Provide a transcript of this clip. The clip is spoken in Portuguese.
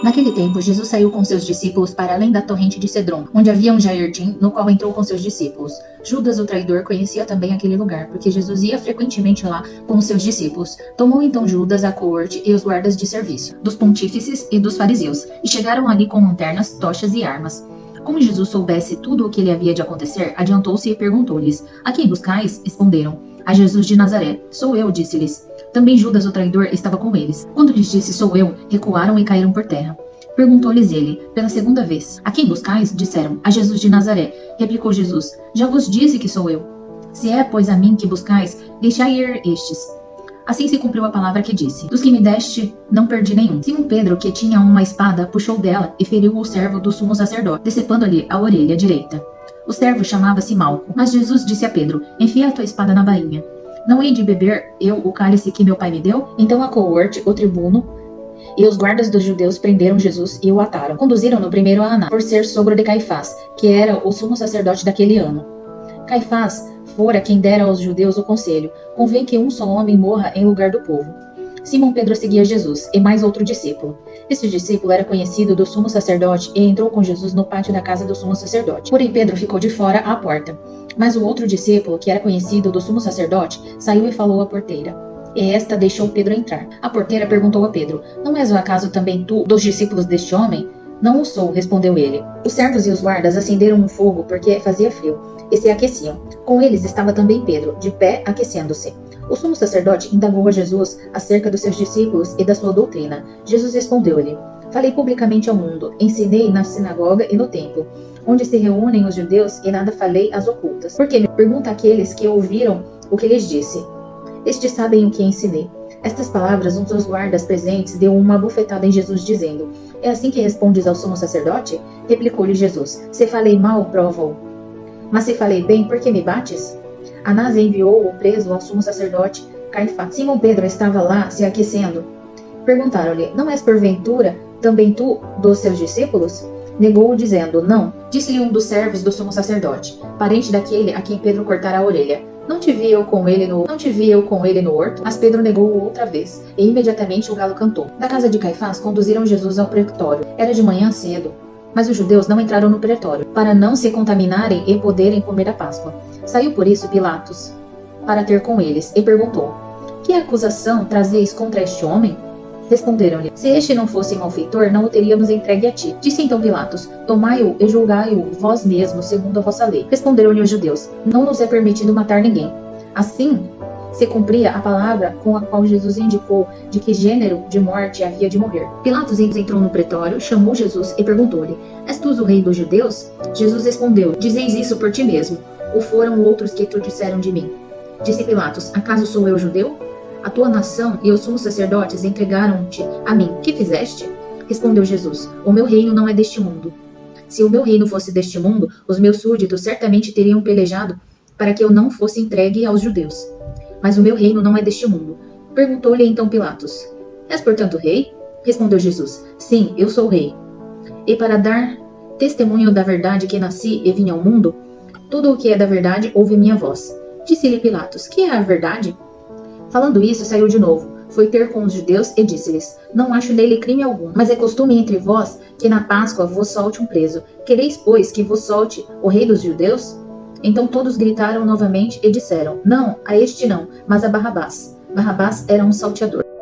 Naquele tempo, Jesus saiu com seus discípulos para além da torrente de Cedron, onde havia um jardim, no qual entrou com seus discípulos. Judas, o traidor, conhecia também aquele lugar, porque Jesus ia frequentemente lá com os seus discípulos. Tomou então Judas a coorte e os guardas de serviço, dos pontífices e dos fariseus, e chegaram ali com lanternas, tochas e armas. Como Jesus soubesse tudo o que lhe havia de acontecer, adiantou-se e perguntou-lhes: "A quem buscais?" Responderam: "A Jesus de Nazaré." "Sou eu", disse-lhes. Também Judas, o traidor, estava com eles. Quando lhes disse "sou eu", recuaram e caíram por terra. Perguntou-lhes ele, pela segunda vez: "A quem buscais?" Disseram: "A Jesus de Nazaré." Replicou Jesus: "Já vos disse que sou eu. Se é, pois, a mim que buscais, deixai ir estes." Assim se cumpriu a palavra que disse: "Dos que me deste, não perdi nenhum." Simão Pedro, que tinha uma espada, puxou dela e feriu o servo do sumo sacerdote, decepando-lhe a orelha direita. O servo chamava-se Malco. Mas Jesus disse a Pedro: "Enfia a tua espada na bainha. Não hei de beber eu o cálice que meu pai me deu?" Então a coorte, o tribuno e os guardas dos judeus prenderam Jesus e o ataram. Conduziram-no primeiro a Anás, por ser sogro de Caifás, que era o sumo sacerdote daquele ano. Caifás fora quem dera aos judeus o conselho: "Convém que um só homem morra em lugar do povo." Simão Pedro seguia Jesus, e mais outro discípulo. Este discípulo era conhecido do sumo sacerdote e entrou com Jesus no pátio da casa do sumo sacerdote. Porém Pedro ficou de fora à porta. Mas o outro discípulo, que era conhecido do sumo sacerdote, saiu e falou à porteira. E esta deixou Pedro entrar. A porteira perguntou a Pedro: "Não és o acaso também tu dos discípulos deste homem?" "Não o sou", respondeu ele. Os servos e os guardas acenderam um fogo porque fazia frio, e se aqueciam. Com eles estava também Pedro, de pé, aquecendo-se. O sumo sacerdote indagou a Jesus acerca dos seus discípulos e da sua doutrina. Jesus respondeu-lhe: "Falei publicamente ao mundo, ensinei na sinagoga e no templo, onde se reúnem os judeus, e nada falei às ocultas. Porque me pergunta aqueles que ouviram o que lhes disse. Estes sabem o que ensinei." Estas palavras, um dos guardas presentes deu uma bofetada em Jesus, dizendo: "É assim que respondes ao sumo sacerdote?" Replicou-lhe Jesus: "Se falei mal, prova-o. Mas se falei bem, por que me bates?" Anás enviou o preso ao sumo sacerdote Caifás. Simão Pedro estava lá se aquecendo. Perguntaram-lhe: "Não és porventura também tu dos seus discípulos?" Negou-o, dizendo: "Não." Disse-lhe um dos servos do sumo sacerdote, parente daquele a quem Pedro cortara a orelha: Não te vi eu com ele no horto?" Mas Pedro negou-o outra vez, e imediatamente o galo cantou. Da casa de Caifás conduziram Jesus ao pretório. Era de manhã cedo, mas os judeus não entraram no pretório, para não se contaminarem e poderem comer a Páscoa. Saiu por isso Pilatos para ter com eles, e perguntou: "Que acusação trazeis contra este homem?" Responderam-lhe: "Se este não fosse malfeitor, não o teríamos entregue a ti." Disse então Pilatos: "Tomai-o e julgai-o vós mesmos, segundo a vossa lei." Responderam-lhe os judeus: "Não nos é permitido matar ninguém." Assim se cumpria a palavra com a qual Jesus indicou de que gênero de morte havia de morrer. Pilatos entrou no pretório, chamou Jesus e perguntou-lhe: "És tu o rei dos judeus?" Jesus respondeu: "Dizeis isso por ti mesmo, ou foram outros que te disseram de mim?" Disse Pilatos: "Acaso sou eu judeu? A tua nação e os sumos sacerdotes entregaram-te a mim. Que fizeste?" Respondeu Jesus: "O meu reino não é deste mundo. Se o meu reino fosse deste mundo, os meus súditos certamente teriam pelejado para que eu não fosse entregue aos judeus. Mas o meu reino não é deste mundo." Perguntou-lhe então Pilatos: "És portanto rei?" Respondeu Jesus: "Sim, eu sou rei. E para dar testemunho da verdade que nasci e vim ao mundo, tudo o que é da verdade ouve minha voz." Disse-lhe Pilatos: "Que é a verdade?" Falando isso, saiu de novo, foi ter com os judeus e disse-lhes: "Não acho nele crime algum, mas é costume entre vós que na Páscoa vos solte um preso. Quereis, pois, que vos solte o rei dos judeus?" Então todos gritaram novamente e disseram: "Não, a este não, mas a Barrabás." Barrabás era um salteador.